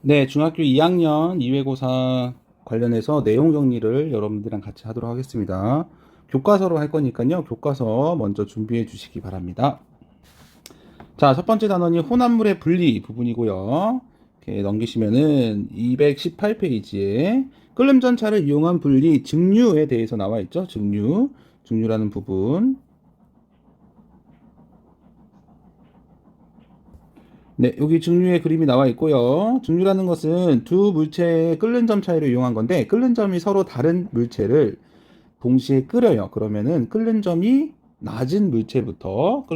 네, 중학교 2학년 2외고사 관련해서 내용 정리를 여러분들이랑 같이 하도록 하겠습니다. 교과서로 할 거니까요. 교과서 먼저 준비해 주시기 바랍니다. 자, 첫 번째 단원이 혼합물의 분리 부분이고요. 이렇게 넘기시면은 218페이지에 끓는 전차를 이용한 분리 증류에 대해서 나와 있죠. 증류라는 부분. 네, 여기 증류의 그림이 나와 있고요. 증류라는 것은 두 물체의 끓는 점 차이를 이용한 건데, 끓는 점이 서로 다른 물체를 동시에 끓여요. 그러면은 끓는 점이 낮은 물체부터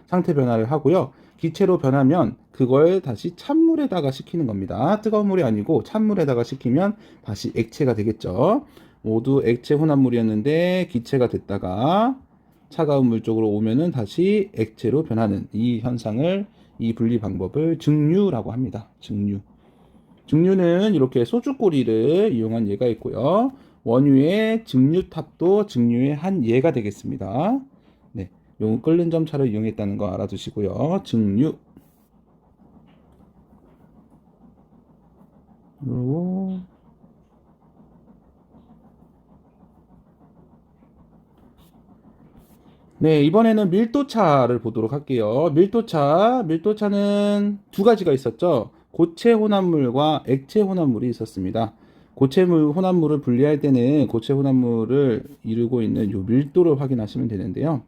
상태 변화를 하고요. 기체로 변하면 그걸 다시 찬물에다가 식히는 겁니다. 뜨거운 물이 아니고 찬물에다가 식히면 다시 액체가 되겠죠. 모두 액체 혼합물이었는데 기체가 됐다가 차가운 물 쪽으로 오면은 다시 액체로 변하는 이 분리 방법을 증류라고 합니다. 증류는 이렇게 소주꼬리를 이용한 예가 있고요. 원유의 증류탑도 증류의 한 예가 되겠습니다. 네, 요 끓는 점차를 이용했다는 거 알아두시고요. 증류. 그리고 네, 이번에는 밀도차를 보도록 할게요. 밀도차는 두 가지가 있었죠. 고체 혼합물과 액체 혼합물이 있었습니다. 혼합물을 분리할 때는 고체 혼합물을 이루고 있는 요 밀도를 확인하시면 되는데요.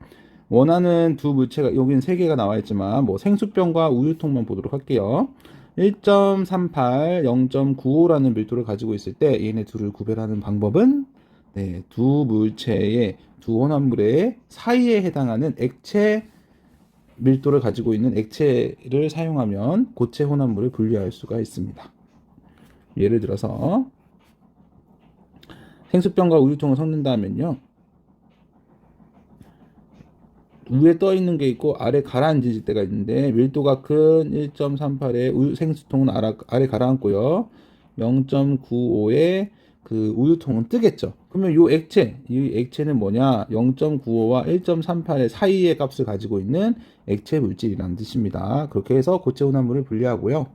원하는 두 물체가 여기는 세 개가 나와 있지만 뭐 생수병과 우유통만 보도록 할게요. 1.38, 0.95라는 밀도를 가지고 있을 때 얘네 둘을 구별하는 방법은 네, 두 혼합물의 사이에 해당하는 액체 밀도를 가지고 있는 액체를 사용하면 고체 혼합물을 분리할 수가 있습니다. 예를 들어서 생수병과 우유통을 섞는다 하면요. 위에 떠 있는 게 있고 아래 가라앉을 때가 있는데 밀도가 큰 1.38의 생수통은 아래 가라앉고요. 0.95의 그 우유통은 뜨겠죠. 그러면 이 액체는 뭐냐? 0.95와 1.38의 사이의 값을 가지고 있는 액체 물질이라는 뜻입니다. 그렇게 해서 고체 혼합물을 분리하고요.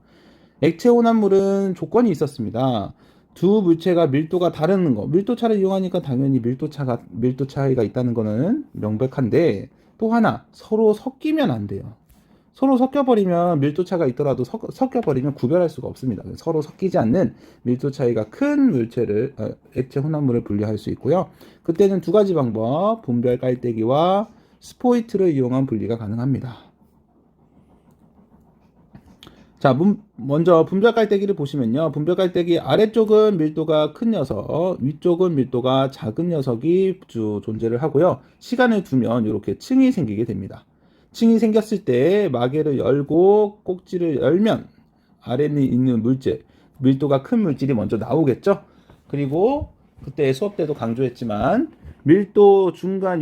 액체 혼합물은 조건이 있었습니다. 두 물체가 밀도가 다른 거, 밀도차를 이용하니까 당연히 밀도 차이가 있다는 거는 명백한데, 또 하나, 서로 섞이면 안 돼요. 서로 섞여버리면 밀도 차가 있더라도 섞여버리면 구별할 수가 없습니다. 서로 섞이지 않는 밀도 차이가 큰 액체 혼합물을 분리할 수 있고요. 그때는 두 가지 방법, 분별 깔때기와 스포이트를 이용한 분리가 가능합니다. 자, 먼저 분별 깔때기를 보시면요. 분별 깔때기 아래쪽은 밀도가 큰 녀석, 위쪽은 밀도가 작은 녀석이 존재를 하고요. 시간을 두면 이렇게 층이 생기게 됩니다. 층이 생겼을 때 마개를 열고 꼭지를 열면 아래에 있는 밀도가 큰 물질이 먼저 나오겠죠. 그리고 그때 수업 때도 강조했지만 밀도 중간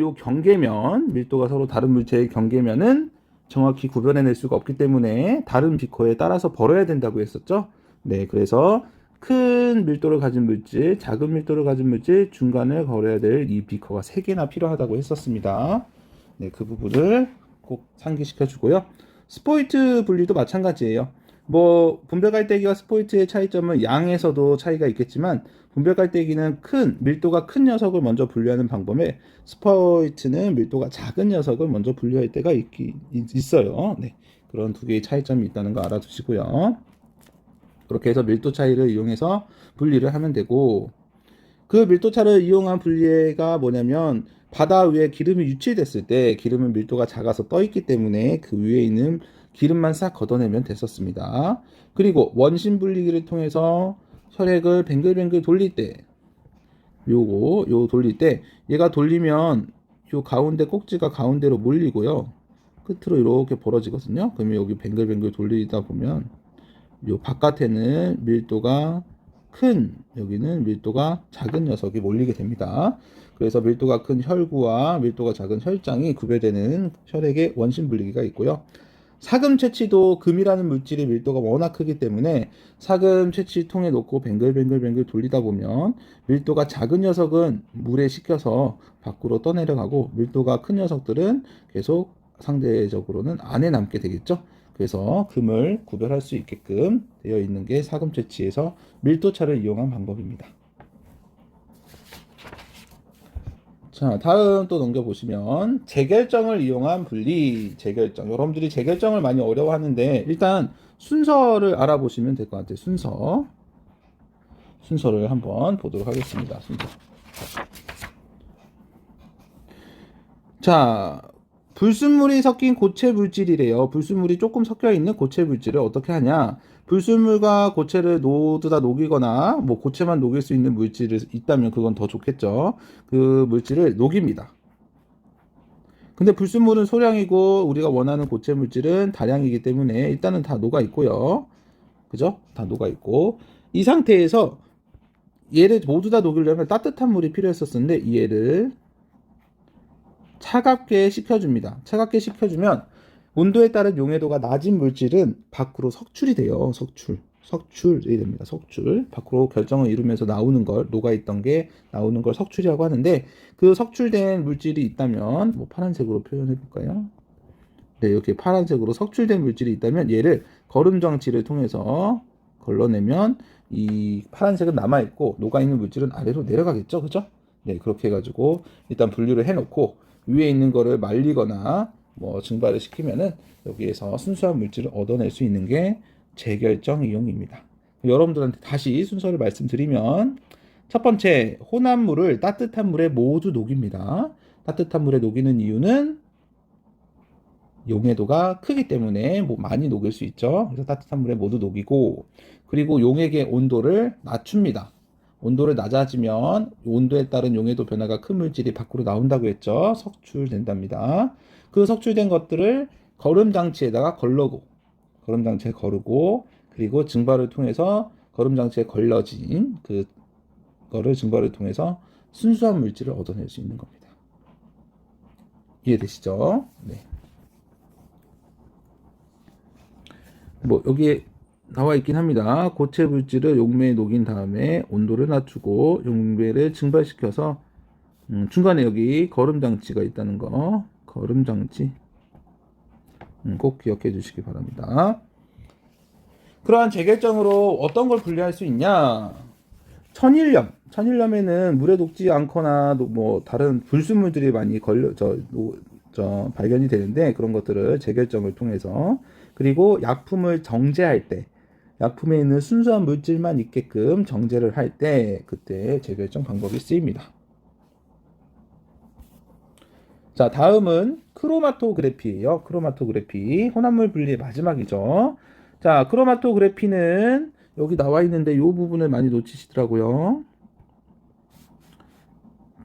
밀도가 서로 다른 물체의 경계면은 정확히 구별해낼 수가 없기 때문에 다른 비커에 따라서 벌어야 된다고 했었죠. 네, 그래서 큰 밀도를 가진 물질, 작은 밀도를 가진 물질 중간을 걸어야 될 이 비커가 3개나 필요하다고 했었습니다. 네, 그 부분을 꼭 상기시켜 주고요. 스포이트 분리도 마찬가지예요. 뭐 분별 깔때기와 스포이트의 차이점은 양에서도 차이가 있겠지만 분별 깔때기는 밀도가 큰 녀석을 먼저 분리하는 방법에 스포이트는 밀도가 작은 녀석을 먼저 분리할 때가 있어요. 네, 그런 두 개의 차이점이 있다는 거 알아두시고요. 그렇게 해서 밀도 차이를 이용해서 분리를 하면 되고, 그 밀도차를 이용한 분리가 뭐냐면 바다 위에 기름이 유출됐을 때 기름은 밀도가 작아서 떠 있기 때문에 그 위에 있는 기름만 싹 걷어내면 됐었습니다. 그리고 원심 분리기를 통해서 혈액을 뱅글뱅글 돌릴 때 돌릴 때 얘가 돌리면 요 가운데 꼭지가 가운데로 몰리고요. 끝으로 이렇게 벌어지거든요. 그러면 여기 뱅글뱅글 돌리다 보면 요 바깥에는 여기는 밀도가 작은 녀석이 몰리게 됩니다. 그래서 밀도가 큰 혈구와 밀도가 작은 혈장이 구별되는 혈액의 원심 분리기가 있고요. 사금 채취도 금이라는 물질의 밀도가 워낙 크기 때문에 사금 채취통에 놓고 뱅글뱅글 돌리다 보면 밀도가 작은 녀석은 물에 식혀서 밖으로 떠내려가고 밀도가 큰 녀석들은 계속 상대적으로는 안에 남게 되겠죠. 그래서 금을 구별할 수 있게끔 되어 있는 게 사금채취에서 밀도차를 이용한 방법입니다. 자, 다음 또 넘겨보시면 재결정을 이용한 분리, 재결정. 여러분들이 재결정을 많이 어려워하는데 일단 순서를 알아보시면 될 것 같아요. 순서를 한번 보도록 하겠습니다. 순서. 자, 불순물이 섞인 고체 물질이래요. 불순물이 조금 섞여 있는 고체 물질을 어떻게 하냐? 불순물과 고체를 모두 다 녹이거나 뭐 고체만 녹일 수 있는 물질이 있다면 그건 더 좋겠죠. 그 물질을 녹입니다. 근데 불순물은 소량이고 우리가 원하는 고체 물질은 다량이기 때문에 일단은 다 녹아 있고요. 그죠? 다 녹아 있고 이 상태에서 얘를 모두 다 녹이려면 따뜻한 물이 필요했었는데 이 얘를 차갑게 식혀줍니다. 차갑게 식혀주면 온도에 따른 용해도가 낮은 물질은 밖으로 석출이 돼요. 석출이 됩니다. 석출. 밖으로 결정을 이루면서 나오는 걸, 녹아있던 게 나오는 걸 석출이라고 하는데 그 석출된 물질이 있다면 뭐 파란색으로 표현해 볼까요? 네, 이렇게 파란색으로 석출된 물질이 있다면 얘를 거름 장치를 통해서 걸러내면 이 파란색은 남아있고 녹아있는 물질은 아래로 내려가겠죠. 그죠? 네, 그렇게 해가지고 일단 분류를 해놓고 위에 있는 거를 말리거나 뭐 증발을 시키면은 여기에서 순수한 물질을 얻어낼 수 있는 게 재결정 이용입니다. 여러분들한테 다시 순서를 말씀드리면 첫 번째, 혼합물을 따뜻한 물에 모두 녹입니다. 따뜻한 물에 녹이는 이유는 용해도가 크기 때문에 뭐 많이 녹일 수 있죠. 그래서 따뜻한 물에 모두 녹이고, 그리고 용액의 온도를 낮춥니다. 온도를 낮아지면 온도에 따른 용해도 변화가 큰 물질이 밖으로 나온다고 했죠. 석출된답니다. 그 석출된 것들을 거름 장치에다가 거름 장치에 거르고, 그리고 증발을 통해서 거름 장치에 걸러진 그거를 증발을 통해서 순수한 물질을 얻어낼 수 있는 겁니다. 이해되시죠? 네. 뭐 여기에 나와 있긴 합니다. 고체 물질을 용매에 녹인 다음에 온도를 낮추고 용매를 증발시켜서 중간에 여기 거름 장치가 있다는 거, 거름 장치 꼭 기억해 주시기 바랍니다. 그러한 재결정으로 어떤 걸 분리할 수 있냐? 천일염에는 물에 녹지 않거나 뭐 다른 불순물들이 많이 발견이 되는데 그런 것들을 재결정을 통해서, 그리고 약품을 정제할 때 약품에 있는 순수한 물질만 있게끔 정제를 할 때 그때 재결정 방법이 쓰입니다. 자, 다음은 크로마토그래피예요. 크로마토그래피, 혼합물 분리의 마지막이죠. 자, 크로마토그래피는 여기 나와 있는데 이 부분을 많이 놓치시더라고요.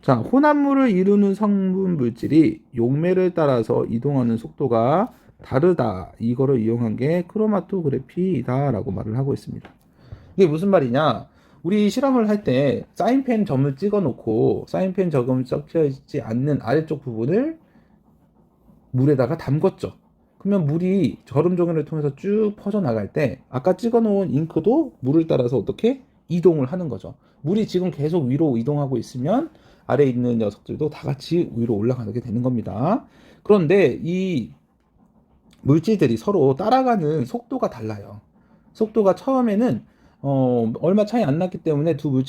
자, 혼합물을 이루는 성분 물질이 용매를 따라서 이동하는 속도가 다르다. 이거를 이용한 게 크로마토그래피이다라고 말을 하고 있습니다. 이게 무슨 말이냐? 우리 실험을 할 때 사인펜 점을 찍어 놓고 사인펜 점이 섞여 있지 않는 아래쪽 부분을 물에다가 담궜죠. 그러면 물이 저름종이를 통해서 쭉 퍼져나갈 때 아까 찍어 놓은 잉크도 물을 따라서 어떻게 이동을 하는 거죠. 물이 지금 계속 위로 이동하고 있으면 아래에 있는 녀석들도 다 같이 위로 올라가게 되는 겁니다. 그런데 이 물질들이 서로 따라가는 속도가 달라요. 속도가 처음에는 얼마 차이 안 났기 때문에 두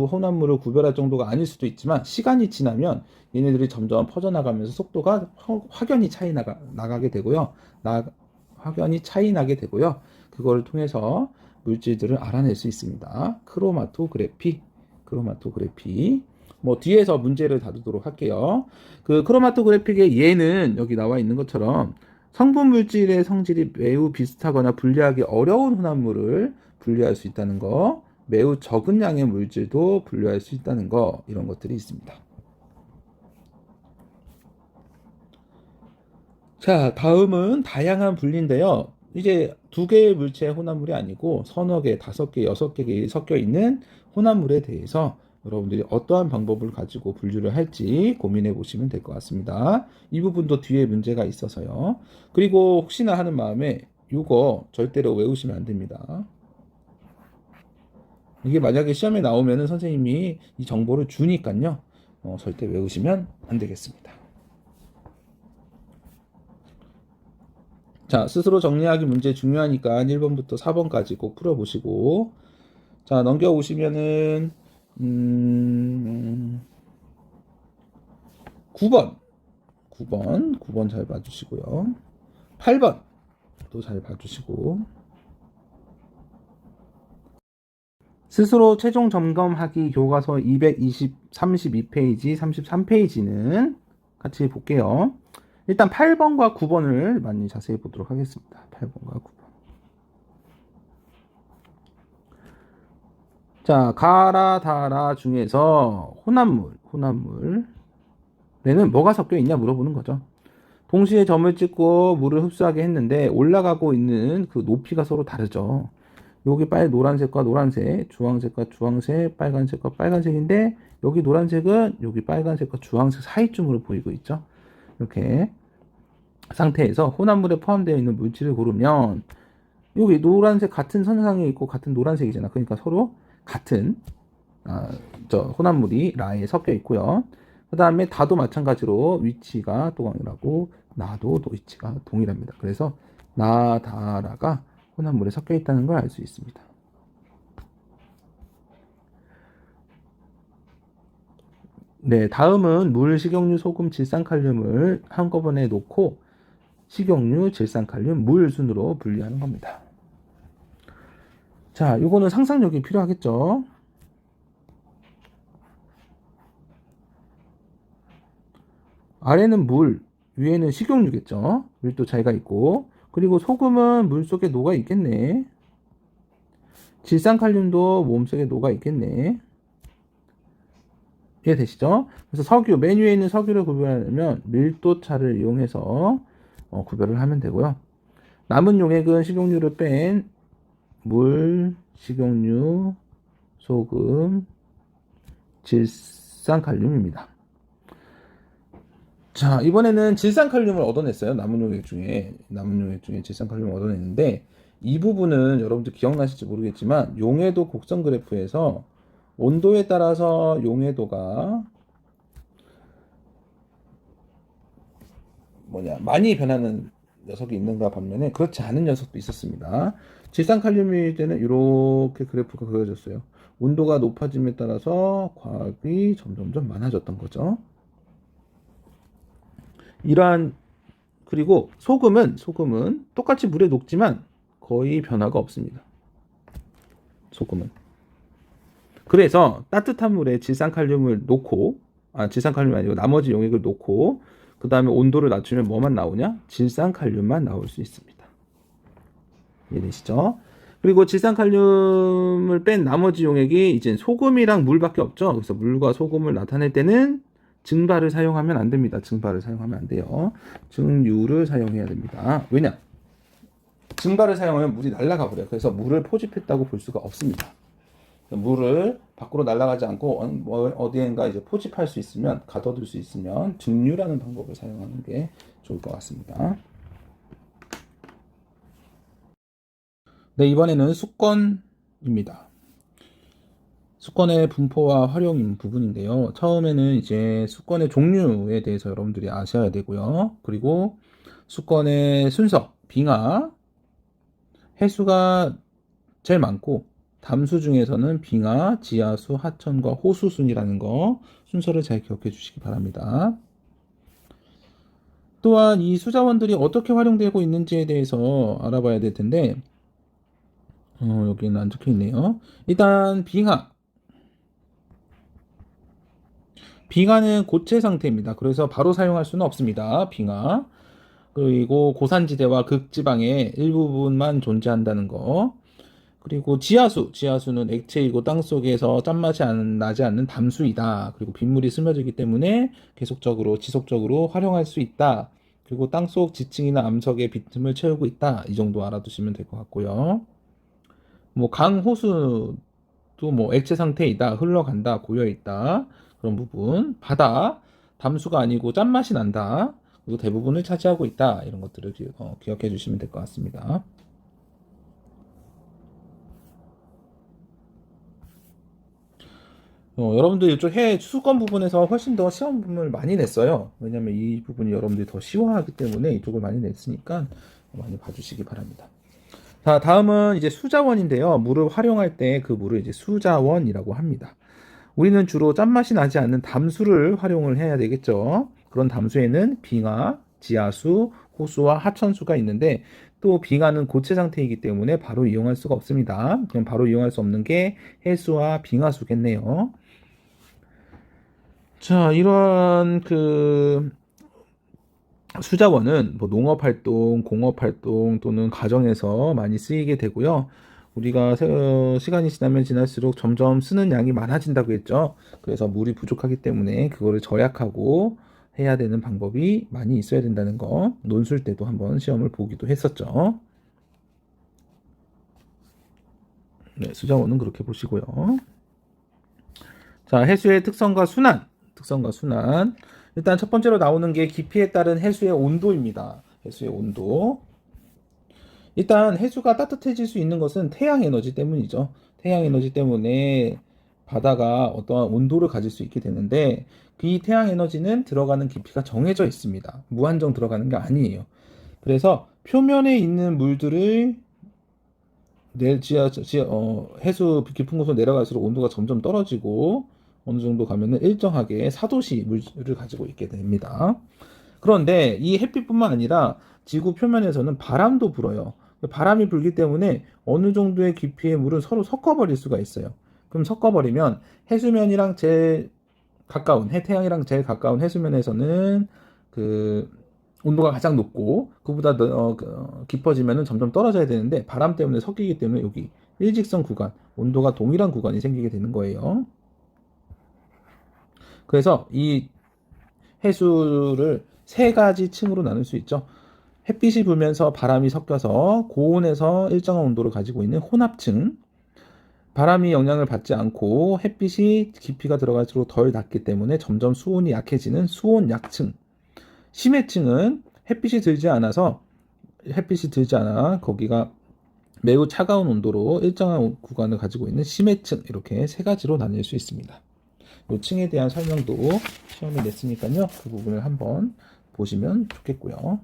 혼합물을 구별할 정도가 아닐 수도 있지만 시간이 지나면 얘네들이 점점 퍼져나가면서 속도가 확연히 나가게 되고요. 확연히 차이 나게 되고요. 그걸 통해서 물질들을 알아낼 수 있습니다. 크로마토그래피. 뭐 뒤에서 문제를 다루도록 할게요. 그 크로마토그래픽의 얘는 여기 나와 있는 것처럼 성분 물질의 성질이 매우 비슷하거나 분리하기 어려운 혼합물을 분리할 수 있다는 거, 매우 적은 양의 물질도 분리할 수 있다는 거, 이런 것들이 있습니다. 자, 다음은 다양한 분리인데요. 이제 두 개의 물체의 혼합물이 아니고 서너 개, 5개, 6개 섞여 있는 혼합물에 대해서 여러분들이 어떠한 방법을 가지고 분류를 할지 고민해 보시면 될 것 같습니다. 이 부분도 뒤에 문제가 있어서요. 그리고 혹시나 하는 마음에 이거 절대로 외우시면 안 됩니다. 이게 만약에 시험에 나오면은 선생님이 이 정보를 주니까요. 절대 외우시면 안 되겠습니다. 자, 스스로 정리하기 문제 중요하니까 1번부터 4번까지 꼭 풀어보시고, 자, 넘겨오시면은 9번 9번 잘 봐주시고요. 8번 또 잘 봐주시고, 스스로 최종 점검하기 교과서 32페이지, 33페이지는 같이 볼게요. 일단 8번과 9번을 많이 자세히 보도록 하겠습니다. 8번과 9번. 자, 가라, 다라 중에서 혼합물에는 뭐가 섞여 있냐 물어보는 거죠. 동시에 점을 찍고 물을 흡수하게 했는데 올라가고 있는 그 높이가 서로 다르죠. 여기 노란색과 노란색, 주황색과 주황색, 빨간색과 빨간색인데 여기 노란색은 여기 빨간색과 주황색 사이쯤으로 보이고 있죠. 이렇게 상태에서 혼합물에 포함되어 있는 물질을 고르면 여기 노란색 같은 선상에 있고 같은 노란색이잖아. 그러니까 서로 같은 혼합물이 라에 섞여 있고요. 그 다음에 다도 마찬가지로 위치가 동일하고 나도 위치가 동일합니다. 그래서 나, 다라가 혼합물에 섞여 있다는 걸 알 수 있습니다. 네, 다음은 물, 식용유, 소금, 질산칼륨을 한꺼번에 놓고 식용유, 질산칼륨, 물 순으로 분리하는 겁니다. 자, 요거는 상상력이 필요하겠죠? 아래는 물, 위에는 식용유겠죠? 밀도 차이가 있고, 그리고 소금은 물 속에 녹아 있겠네. 질산칼륨도 몸속에 녹아 있겠네. 이해되시죠? 그래서 석유, 맨 위에 있는 석유를 구별하려면 밀도차를 이용해서 구별을 하면 되고요. 남은 용액은 식용유를 뺀 물, 식용유, 소금, 질산칼륨입니다. 자, 이번에는 질산칼륨을 얻어냈어요. 남은 용액 중에 질산칼륨을 얻어냈는데 이 부분은 여러분들 기억나실지 모르겠지만 용해도 곡선 그래프에서 온도에 따라서 용해도가 많이 변하는 녀석이 있는가 반면에 그렇지 않은 녀석도 있었습니다. 질산칼륨일 때는 이렇게 그래프가 그려졌어요. 온도가 높아짐에 따라서 과학이 점점점 많아졌던 거죠. 그리고 소금은 똑같이 물에 녹지만 거의 변화가 없습니다. 소금은. 그래서 따뜻한 물에 질산칼륨이 아니고 나머지 용액을 놓고 그 다음에 온도를 낮추면 뭐만 나오냐? 질산칼륨만 나올 수 있습니다. 이해되시죠? 그리고 질산칼륨을 뺀 나머지 용액이 이제 소금이랑 물밖에 없죠. 그래서 물과 소금을 나타낼 때는 증발을 사용하면 안 됩니다. 증발을 사용하면 안 돼요. 증류를 사용해야 됩니다. 왜냐? 증발을 사용하면 물이 날아가 버려요. 그래서 물을 포집했다고 볼 수가 없습니다. 물을 밖으로 날아가지 않고 어디엔가 이제 포집할 수 있으면, 가둬둘 수 있으면 증류라는 방법을 사용하는 게 좋을 것 같습니다. 네, 이번에는 수건입니다. 수건의 분포와 활용 부분인데요. 처음에는 이제 수건의 종류에 대해서 여러분들이 아셔야 되고요. 그리고 수건의 순서, 빙하, 해수가 제일 많고 담수 중에서는 빙하, 지하수, 하천과 호수 순이라는 거 순서를 잘 기억해 주시기 바랍니다. 또한 이 수자원들이 어떻게 활용되고 있는지에 대해서 알아봐야 될 텐데 여기는 안 적혀 있네요. 일단 빙하는 고체 상태입니다. 그래서 바로 사용할 수는 없습니다. 빙하. 그리고 고산지대와 극지방의 일부분만 존재한다는 거. 그리고 지하수는 액체이고 땅속에서 짠맛이 나지 않는 담수이다. 그리고 빗물이 스며들기 때문에 지속적으로 활용할 수 있다. 그리고 땅속 지층이나 암석의 빈틈을 채우고 있다. 이 정도 알아두시면 될 것 같고요. 호수도 액체 상태이다. 흘러간다. 고여있다. 그런 부분. 바다, 담수가 아니고 짠맛이 난다. 그리고 대부분을 차지하고 있다. 이런 것들을 기억해 주시면 될 것 같습니다. 여러분들 이쪽 수건 부분에서 훨씬 더 시험을 많이 냈어요. 왜냐면 이 부분이 여러분들이 더 쉬워하기 때문에 이쪽을 많이 냈으니까 많이 봐주시기 바랍니다. 자, 다음은 이제 수자원인데요. 물을 활용할 때 그 물을 이제 수자원이라고 합니다. 우리는 주로 짠맛이 나지 않는 담수를 활용을 해야 되겠죠. 그런 담수에는 빙하, 지하수, 호수와 하천수가 있는데 또 빙하는 고체 상태이기 때문에 바로 이용할 수가 없습니다. 그럼 바로 이용할 수 없는 게 해수와 빙하수겠네요. 자, 이러한 수자원은 뭐 농업활동, 공업활동 또는 가정에서 많이 쓰이게 되고요. 우리가 시간이 지나면 지날수록 점점 쓰는 양이 많아진다고 했죠. 그래서 물이 부족하기 때문에 그거를 절약하고 해야 되는 방법이 많이 있어야 된다는 거 논술 때도 한번 시험을 보기도 했었죠. 네, 수자원은 그렇게 보시고요. 자, 해수의 특성과 순환. 일단 첫 번째로 나오는 게 깊이에 따른 해수의 온도입니다. 해수의 온도. 일단 해수가 따뜻해질 수 있는 것은 태양 에너지 때문이죠. 태양 에너지 때문에 바다가 어떠한 온도를 가질 수 있게 되는데 이 태양 에너지는 들어가는 깊이가 정해져 있습니다. 무한정 들어가는 게 아니에요. 그래서 표면에 있는 물들을 해수 깊은 곳으로 내려갈수록 온도가 점점 떨어지고 어느 정도 가면은 일정하게 4도씨 물을 가지고 있게 됩니다. 그런데 이 햇빛뿐만 아니라 지구 표면에서는 바람도 불어요. 바람이 불기 때문에 어느 정도의 깊이의 물은 서로 섞어버릴 수가 있어요. 그럼 섞어버리면 해수면이랑 제일 가까운 태양이랑 제일 가까운 해수면에서는 그 온도가 가장 높고 그보다 깊어지면 점점 떨어져야 되는데 바람 때문에 섞이기 때문에 여기 일직선 구간, 온도가 동일한 구간이 생기게 되는 거예요. 그래서 이 해수를 세 가지 층으로 나눌 수 있죠. 햇빛이 불면서 바람이 섞여서 고온에서 일정한 온도를 가지고 있는 혼합층, 바람이 영향을 받지 않고 햇빛이 깊이가 들어갈수록 덜 낮기 때문에 점점 수온이 약해지는 수온 약층, 심해층은 햇빛이 들지 않아 거기가 매우 차가운 온도로 일정한 구간을 가지고 있는 심해층, 이렇게 세 가지로 나뉠 수 있습니다. 이 층에 대한 설명도 시험에 냈으니까요. 그 부분을 한번 보시면 좋겠고요.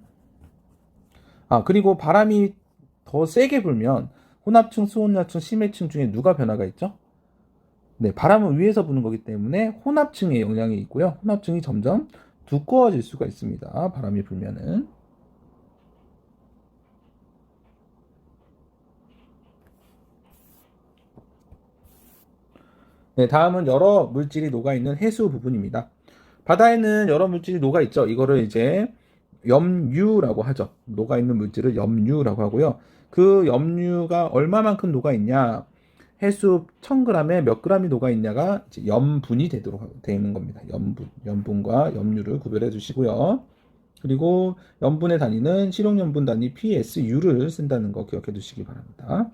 그리고 바람이 더 세게 불면 혼합층, 수온약층, 심해층 중에 누가 변화가 있죠? 네, 바람은 위에서 부는 거기 때문에 혼합층에 영향이 있고요. 혼합층이 점점 두꺼워질 수가 있습니다. 바람이 불면은. 네, 다음은 여러 물질이 녹아있는 해수 부분입니다. 바다에는 여러 물질이 녹아있죠. 이거를 이제 염류라고 하죠. 녹아있는 물질을 염류라고 하고요. 그 염류가 얼마만큼 녹아있냐, 해수 1000g에 몇 g이 녹아있냐가 이제 염분이 되는 겁니다. 염분과 염류를 구별해 주시고요. 그리고 염분의 단위는 실용염분 단위 PSU를 쓴다는 거 기억해 두시기 바랍니다.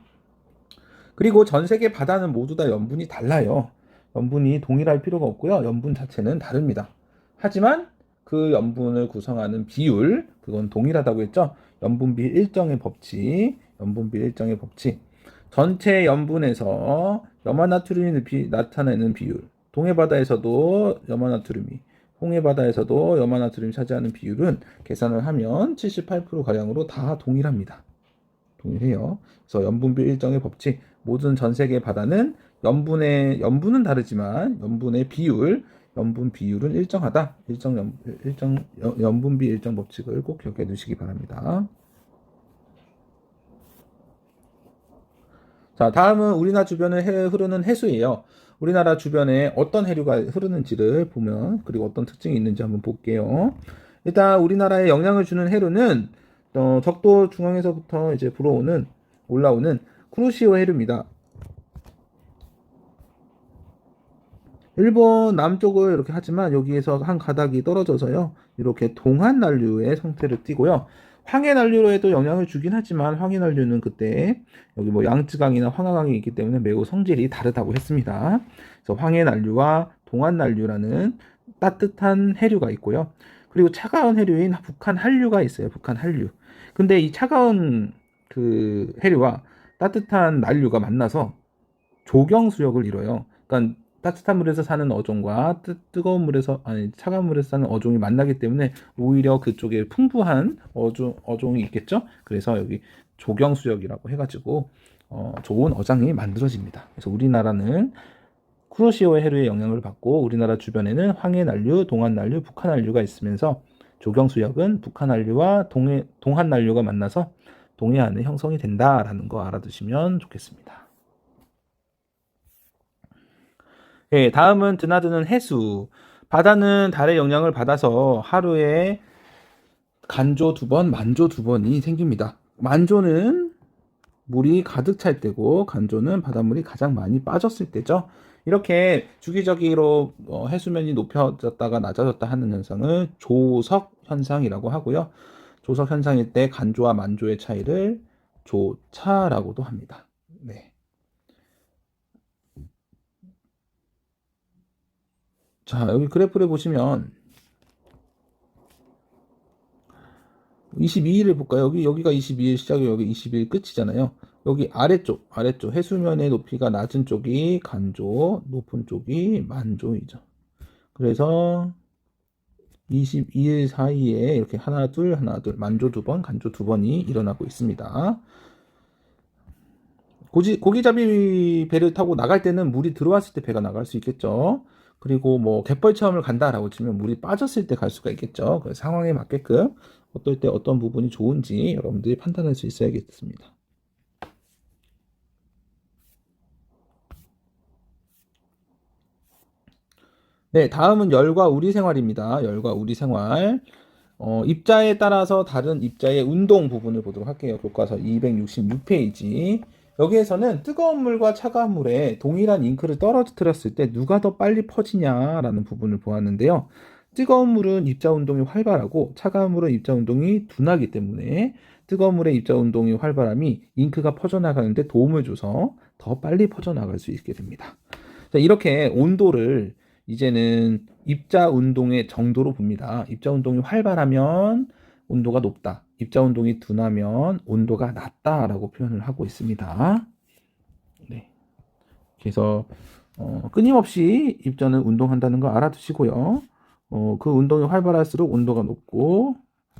그리고 전 세계 바다는 모두 다 염분이 달라요. 염분이 동일할 필요가 없고요. 염분 자체는 다릅니다. 하지만 그 염분을 구성하는 비율, 그건 동일하다고 했죠. 염분비 일정의 법칙. 전체 염분에서 염화나트륨이 나타내는 비율. 동해바다에서도 염화나트륨이, 홍해바다에서도 염화나트륨이 차지하는 비율은 계산을 하면 78%가량으로 다 동일합니다. 동일해요. 그래서 염분비 일정의 법칙. 모든 전 세계 바다는 염분은 다르지만 염분의 비율, 염분 비율은 일정하다. 염분비 일정 법칙을 꼭 기억해 두시기 바랍니다. 자, 다음은 우리나라 주변을 흐르는 해수예요. 우리나라 주변에 어떤 해류가 흐르는지를 보면, 그리고 어떤 특징이 있는지 한번 볼게요. 일단 우리나라에 영향을 주는 해류는 적도 중앙에서부터 이제 올라오는 쿠로시오 해류입니다. 일본 남쪽을 이렇게 하지만 여기에서 한 가닥이 떨어져서요, 이렇게 동한난류의 형태를 띠고요. 황해난류로에도 영향을 주긴 하지만 황해난류는 그때 여기 뭐 양쯔강이나 황하강이 있기 때문에 매우 성질이 다르다고 했습니다. 그래서 황해난류와 동한난류라는 따뜻한 해류가 있고요. 그리고 차가운 해류인 북한 한류가 있어요. 북한 한류. 근데 이 차가운 그 해류와 따뜻한 난류가 만나서 조경수역을 이뤄요. 그러니까 따뜻한 물에서 사는 어종과 뜨거운 물에서 아니 차가운 물에서 사는 어종이 만나기 때문에 오히려 그쪽에 풍부한 어종이 있겠죠. 그래서 여기 조경수역이라고 해가지고 좋은 어장이 만들어집니다. 그래서 우리나라는 쿠로시오 해류의 영향을 받고 우리나라 주변에는 황해난류, 동한난류, 북한난류가 있으면서 조경수역은 북한난류와 동한난류가 만나서 동해안의 형성이 된다라는 거 알아두시면 좋겠습니다. 예, 다음은 드나드는 해수. 바다는 달의 영향을 받아서 하루에 간조 2번, 만조 2번이 생깁니다. 만조는 물이 가득 찰 때고 간조는 바닷물이 가장 많이 빠졌을 때죠. 이렇게 주기적으로 해수면이 높아졌다가 낮아졌다 하는 현상을 조석 현상이라고 하고요. 조석 현상일 때 간조와 만조의 차이를 조차라고도 합니다. 네. 자, 여기 그래프를 보시면 22일을 볼까요? 여기가 22일 시작이고 여기 22일 끝이잖아요. 여기 아래쪽 해수면의 높이가 낮은 쪽이 간조, 높은 쪽이 만조이죠. 그래서 22일 사이에 이렇게 하나 둘 만조 2번, 간조 2번이 일어나고 있습니다. 고기잡이 배를 타고 나갈 때는 물이 들어왔을 때 배가 나갈 수 있겠죠. 그리고 뭐 갯벌 체험을 간다라고 치면 물이 빠졌을 때 갈 수가 있겠죠. 그 상황에 맞게끔 어떨 때 어떤 부분이 좋은지 여러분들이 판단할 수 있어야겠습니다. 네, 다음은 열과 우리 생활입니다. 열과 우리 생활. 입자에 따라서 다른 입자의 운동 부분을 보도록 할게요. 교과서 266페이지. 여기에서는 뜨거운 물과 차가운 물에 동일한 잉크를 떨어뜨렸을 때 누가 더 빨리 퍼지냐라는 부분을 보았는데요. 뜨거운 물은 입자 운동이 활발하고 차가운 물은 입자 운동이 둔하기 때문에 뜨거운 물의 입자 운동이 활발함이 잉크가 퍼져나가는데 도움을 줘서 더 빨리 퍼져나갈 수 있게 됩니다. 자, 이렇게 온도를 이제는 입자 운동의 정도로 봅니다. 입자 운동이 활발하면 온도가 높다. 입자 운동이 둔하면 온도가 낮다라고 표현을 하고 있습니다. 네. 그래서 끊임없이 입자는 운동한다는 거 알아두시고요. 그 운동이 활발할수록 온도가 높고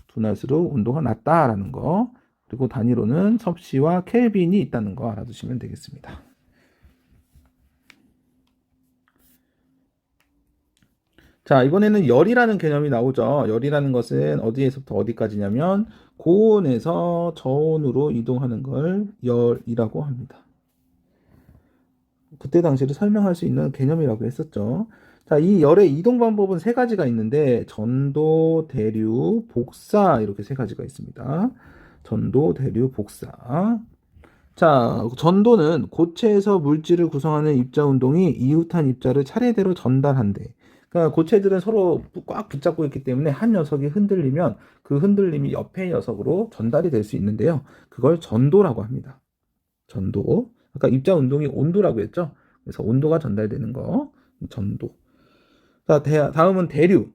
둔할수록 온도가 낮다라는 거. 그리고 단위로는 섭씨와 켈빈이 있다는 거 알아두시면 되겠습니다. 자, 이번에는 열이라는 개념이 나오죠. 열이라는 것은 어디에서부터 어디까지냐면 고온에서 저온으로 이동하는 걸 열이라고 합니다. 그때 당시를 설명할 수 있는 개념이라고 했었죠. 자, 이 열의 이동 방법은 3가지가 있는데 전도, 대류, 복사 이렇게 3가지가 있습니다. 전도, 대류, 복사. 자, 전도는 고체에서 물질을 구성하는 입자 운동이 이웃한 입자를 차례대로 전달한대. 그러니까 고체들은 서로 꽉 붙잡고 있기 때문에 한 녀석이 흔들리면 그 흔들림이 옆의 녀석으로 전달이 될 수 있는데요. 그걸 전도라고 합니다. 전도. 아까 입자 운동이 온도라고 했죠. 그래서 온도가 전달되는 거. 전도. 자, 다음은 대류.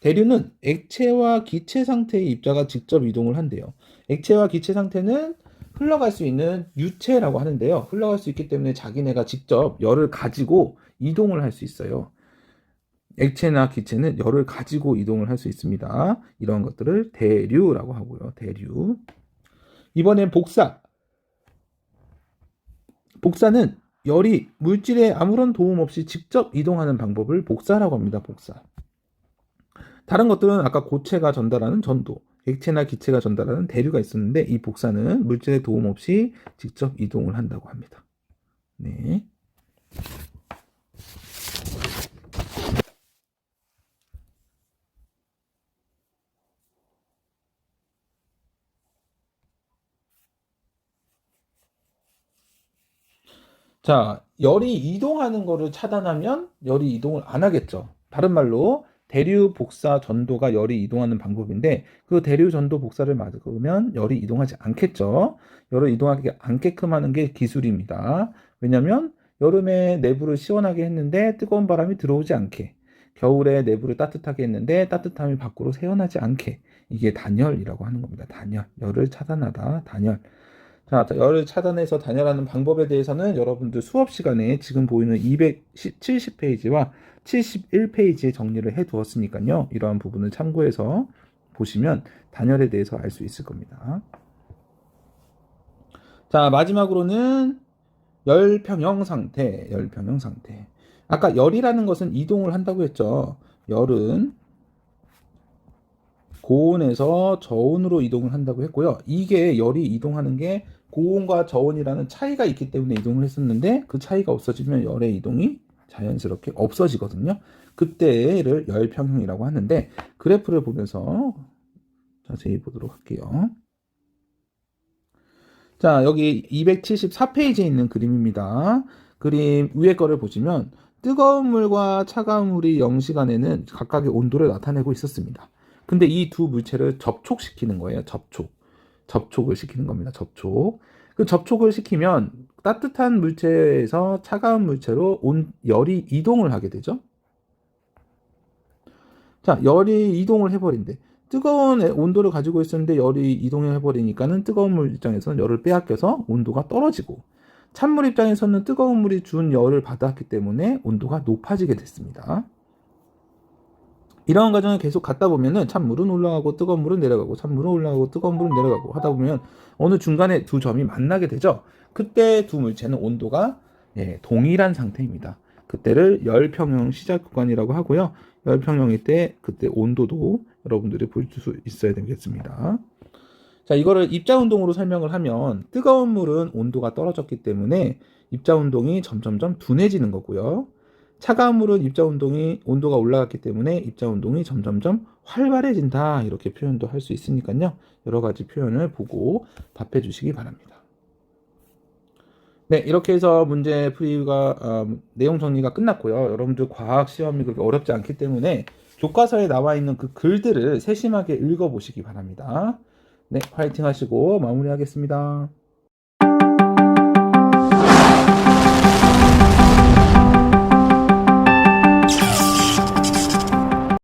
대류는 액체와 기체 상태의 입자가 직접 이동을 한대요. 액체와 기체 상태는 흘러갈 수 있는 유체라고 하는데요. 흘러갈 수 있기 때문에 자기네가 직접 열을 가지고 이동을 할 수 있어요. 액체나 기체는 열을 가지고 이동을 할 수 있습니다. 이런 것들을 대류라고 하고요. 대류. 이번엔 복사. 복사는 열이 물질에 아무런 도움 없이 직접 이동하는 방법을 복사라고 합니다. 복사. 다른 것들은 아까 고체가 전달하는 전도, 액체나 기체가 전달하는 대류가 있었는데 이 복사는 물질의 도움 없이 직접 이동을 한다고 합니다. 네. 자, 열이 이동하는 거를 차단하면 열이 이동을 안 하겠죠. 다른 말로 대류, 복사, 전도가 열이 이동하는 방법인데 그 대류, 전도, 복사를 막으면 열이 이동하지 않겠죠. 열을 이동하지 않게끔 하는 게 기술입니다. 왜냐하면 여름에 내부를 시원하게 했는데 뜨거운 바람이 들어오지 않게, 겨울에 내부를 따뜻하게 했는데 따뜻함이 밖으로 새어나지 않게, 이게 단열이라고 하는 겁니다. 단열, 열을 차단하다, 단열. 자, 열을 차단해서 단열하는 방법에 대해서는 여러분들 수업 시간에 지금 보이는 270페이지와 71페이지에 정리를 해 두었으니까요. 이러한 부분을 참고해서 보시면 단열에 대해서 알 수 있을 겁니다. 자, 마지막으로는 열평형 상태, 열평형 상태. 아까 열이라는 것은 이동을 한다고 했죠. 열은 고온에서 저온으로 이동을 한다고 했고요. 이게 열이 이동하는 게 고온과 저온이라는 차이가 있기 때문에 이동을 했었는데 그 차이가 없어지면 열의 이동이 자연스럽게 없어지거든요. 그때를 열평형이라고 하는데 그래프를 보면서 자세히 보도록 할게요. 자, 여기 274페이지에 있는 그림입니다. 그림 위에 거를 보시면 뜨거운 물과 차가운 물이 0시간에는 각각의 온도를 나타내고 있었습니다. 근데 이 두 물체를 접촉시키는 거예요. 접촉을 시키는 겁니다. 접촉. 그 접촉을 시키면 따뜻한 물체에서 차가운 물체로 열이 이동을 하게 되죠. 자, 열이 이동을 해버린대. 뜨거운 온도를 가지고 있었는데 열이 이동을 해버리니까는 뜨거운 물 입장에서는 열을 빼앗겨서 온도가 떨어지고 찬물 입장에서는 뜨거운 물이 준 열을 받았기 때문에 온도가 높아지게 됐습니다. 이런 과정을 계속 갖다 보면은 찬물은 올라가고 뜨거운 물은 내려가고 찬물은 올라가고 뜨거운 물은 내려가고 하다 보면 어느 중간에 두 점이 만나게 되죠. 그때 두 물체는 온도가 동일한 상태입니다. 그때를 열평형 시작 구간이라고 하고요. 열평형일 때 그때 온도도 여러분들이 볼 수 있어야 되겠습니다. 자, 이거를 입자운동으로 설명을 하면 뜨거운 물은 온도가 떨어졌기 때문에 입자운동이 점점점 둔해지는 거고요. 차가운 물은 입자운동이 온도가 올라갔기 때문에 입자운동이 점점점 활발해진다 이렇게 표현도 할 수 있으니까요. 여러 가지 표현을 보고 답해 주시기 바랍니다. 네, 이렇게 해서 문제 풀이가 내용 정리가 끝났고요. 여러분들 과학 시험이 그렇게 어렵지 않기 때문에 교과서에 나와 있는 그 글들을 세심하게 읽어보시기 바랍니다. 네, 화이팅 하시고 마무리하겠습니다.